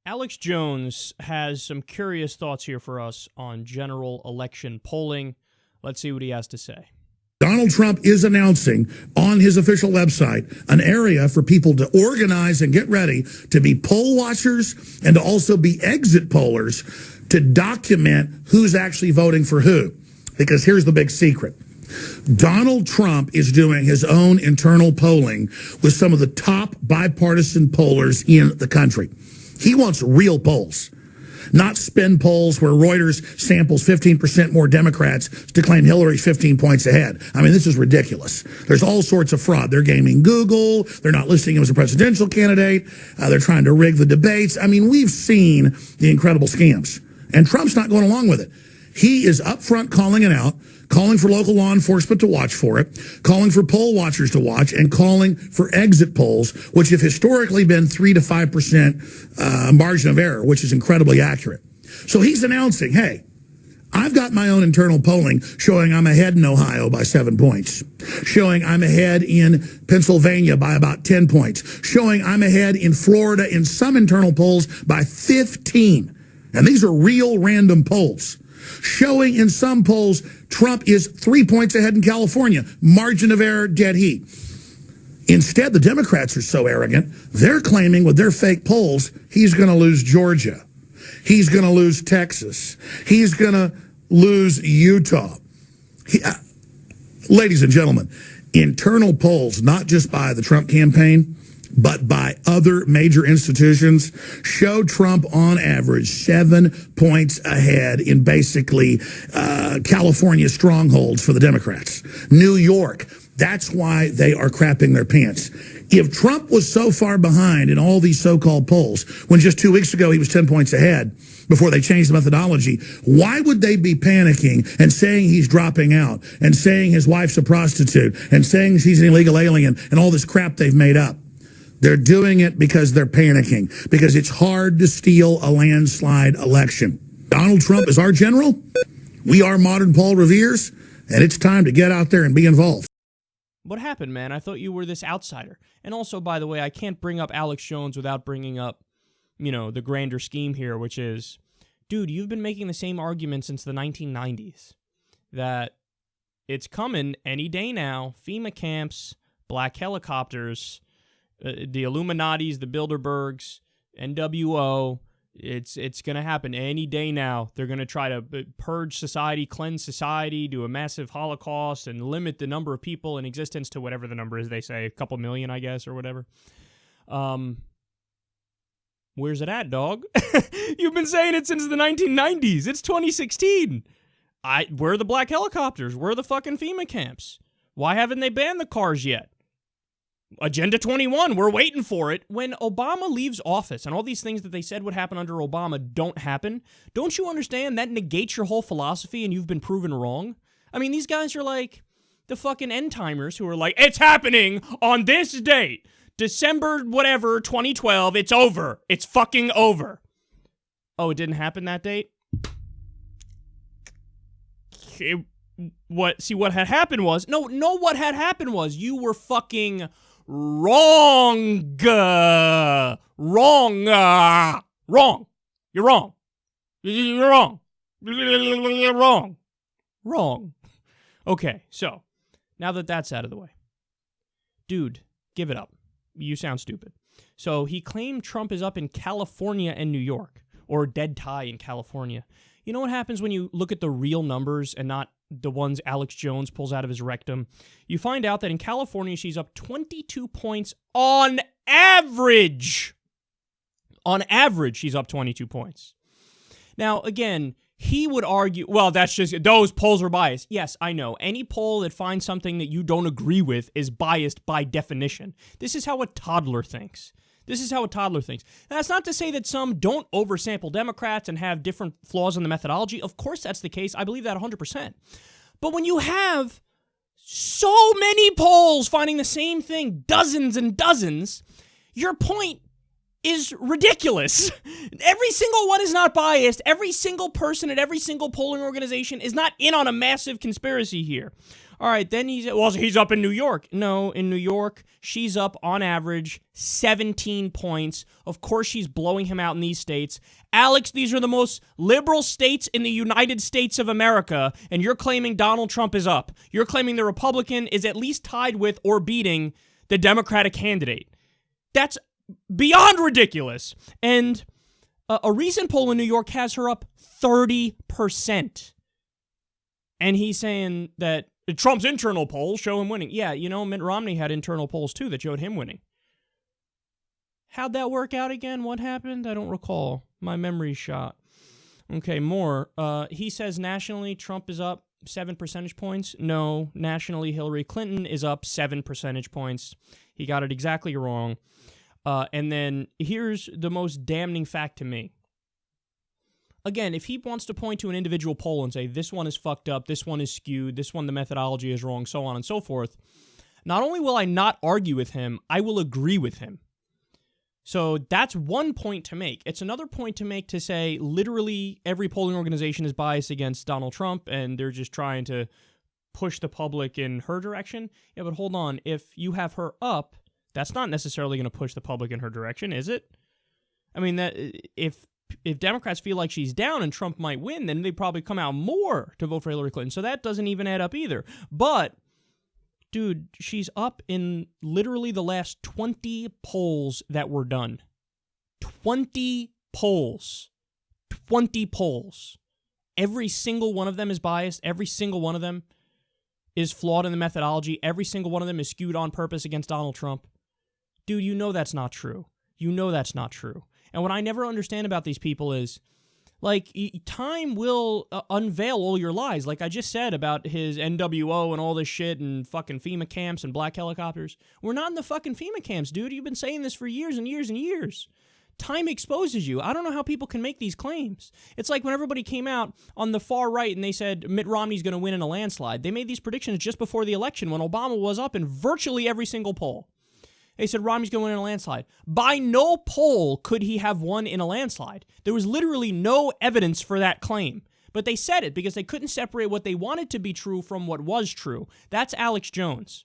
Alex Jones has some curious thoughts here for us on general election polling. Let's see what he has to say. Donald Trump is announcing on his official website an area for people to organize and get ready to be poll watchers and to also be exit pollers to document who's actually voting for who. Because here's the big secret. Donald Trump is doing his own internal polling with some of the top bipartisan pollers in the country. He wants real polls, not spin polls where Reuters samples 15% more Democrats to claim Hillary's 15 points ahead. I mean, this is ridiculous. There's all sorts of fraud. They're gaming Google. They're not listing him as a presidential candidate. They're trying to rig the debates. I mean, we've seen the incredible scams, and Trump's not going along with it. He is up front calling it out, calling for local law enforcement to watch for it, calling for poll watchers to watch, and calling for exit polls, which have historically been 3 to 5% margin of error, which is incredibly accurate. So he's announcing, hey, I've got my own internal polling showing I'm ahead in Ohio by 7 points, showing I'm ahead in Pennsylvania by about 10 points, showing I'm ahead in Florida in some internal polls by 15. And these are real random polls. Showing in some polls Trump is 3 points ahead in California. Margin of error, dead heat. Instead, the Democrats are so arrogant, they're claiming with their fake polls, he's going to lose Georgia. He's going to lose Texas. He's going to lose Utah. Ladies and gentlemen, internal polls, not just by the Trump campaign, but by other major institutions, show Trump on average 7 points ahead in basically California strongholds for the Democrats. New York, that's why they are crapping their pants. If Trump was so far behind in all these so-called polls, when just 2 weeks ago he was 10 points ahead before they changed the methodology, why would they be panicking and saying he's dropping out and saying his wife's a prostitute and saying she's an illegal alien and all this crap they've made up? They're doing it because they're panicking, because it's hard to steal a landslide election. Donald Trump is our general. We are modern Paul Revere's, and it's time to get out there and be involved. What happened, man? I thought you were this outsider. And also, by the way, I can't bring up Alex Jones without bringing up, the grander scheme here, which is, dude, you've been making the same argument since the 1990s, that it's coming any day now. FEMA camps, black helicopters, the Illuminatis, the Bilderbergs, NWO, it's going to happen any day now. They're going to try to purge society, cleanse society, do a massive Holocaust, and limit the number of people in existence to whatever the number is they say, a couple million, I guess, or whatever. Where's it at, dog? You've been saying it since the 1990s. It's 2016. Where are the black helicopters? Where are the fucking FEMA camps? Why haven't they banned the cars yet? Agenda 21, we're waiting for it. When Obama leaves office and all these things that they said would happen under Obama don't happen, don't you understand that negates your whole philosophy and you've been proven wrong? I mean, these guys are like the fucking end-timers who are like, it's happening on this date, December whatever, 2012, it's over. It's fucking over. Oh, it didn't happen that date? What had happened was, what had happened was you were fucking wrong. Wrong. You're wrong. You're wrong. You're wrong. Wrong. Okay, so now that that's out of the way, dude, give it up. You sound stupid. So he claimed Trump is up in California and New York, or dead tie in California. You know what happens when you look at the real numbers and not the ones Alex Jones pulls out of his rectum? You find out that in California, she's up 22 points on average. On average, she's up 22 points. Now, again, he would argue, well, that's just, those polls are biased. Yes, I know. Any poll that finds something that you don't agree with is biased by definition. This is how a toddler thinks. Now, that's not to say that some don't oversample Democrats and have different flaws in the methodology. Of course that's the case. I believe that 100%. But when you have so many polls finding the same thing, dozens and dozens, your point is ridiculous. Every single one is not biased. Every single person at every single polling organization is not in on a massive conspiracy here. All right, then he's up in New York. No, in New York, she's up on average 17 points. Of course, she's blowing him out in these states. Alex, these are the most liberal states in the United States of America, and you're claiming Donald Trump is up. You're claiming the Republican is at least tied with or beating the Democratic candidate. That's beyond ridiculous. And a recent poll in New York has her up 30%. And he's saying that Trump's internal polls show him winning. Yeah, Mitt Romney had internal polls too that showed him winning. How'd that work out again? What happened? I don't recall. My memory's shot. Okay, more. He says nationally Trump is up 7 percentage points. No, nationally Hillary Clinton is up 7 percentage points. He got it exactly wrong. And then here's the most damning fact to me. Again, if he wants to point to an individual poll and say, this one is fucked up, this one is skewed, this one the methodology is wrong, so on and so forth, not only will I not argue with him, I will agree with him. So that's one point to make. It's another point to make to say literally every polling organization is biased against Donald Trump and they're just trying to push the public in her direction. Yeah, but hold on. If you have her up, that's not necessarily going to push the public in her direction, is it? I mean, that if Democrats feel like she's down and Trump might win, then they probably come out more to vote for Hillary Clinton. So that doesn't even add up either. But, dude, she's up in literally the last 20 polls that were done. 20 polls. 20 polls. Every single one of them is biased. Every single one of them is flawed in the methodology. Every single one of them is skewed on purpose against Donald Trump. Dude, you know that's not true. You know that's not true. And what I never understand about these people is, like, time will unveil all your lies. Like I just said about his NWO and all this shit and fucking FEMA camps and black helicopters. We're not in the fucking FEMA camps, dude. You've been saying this for years and years and years. Time exposes you. I don't know how people can make these claims. It's like when everybody came out on the far right and they said Mitt Romney's going to win in a landslide. They made these predictions just before the election when Obama was up in virtually every single poll. They said Romney's going to win in a landslide. By no poll could he have won in a landslide. There was literally no evidence for that claim. But they said it because they couldn't separate what they wanted to be true from what was true. That's Alex Jones.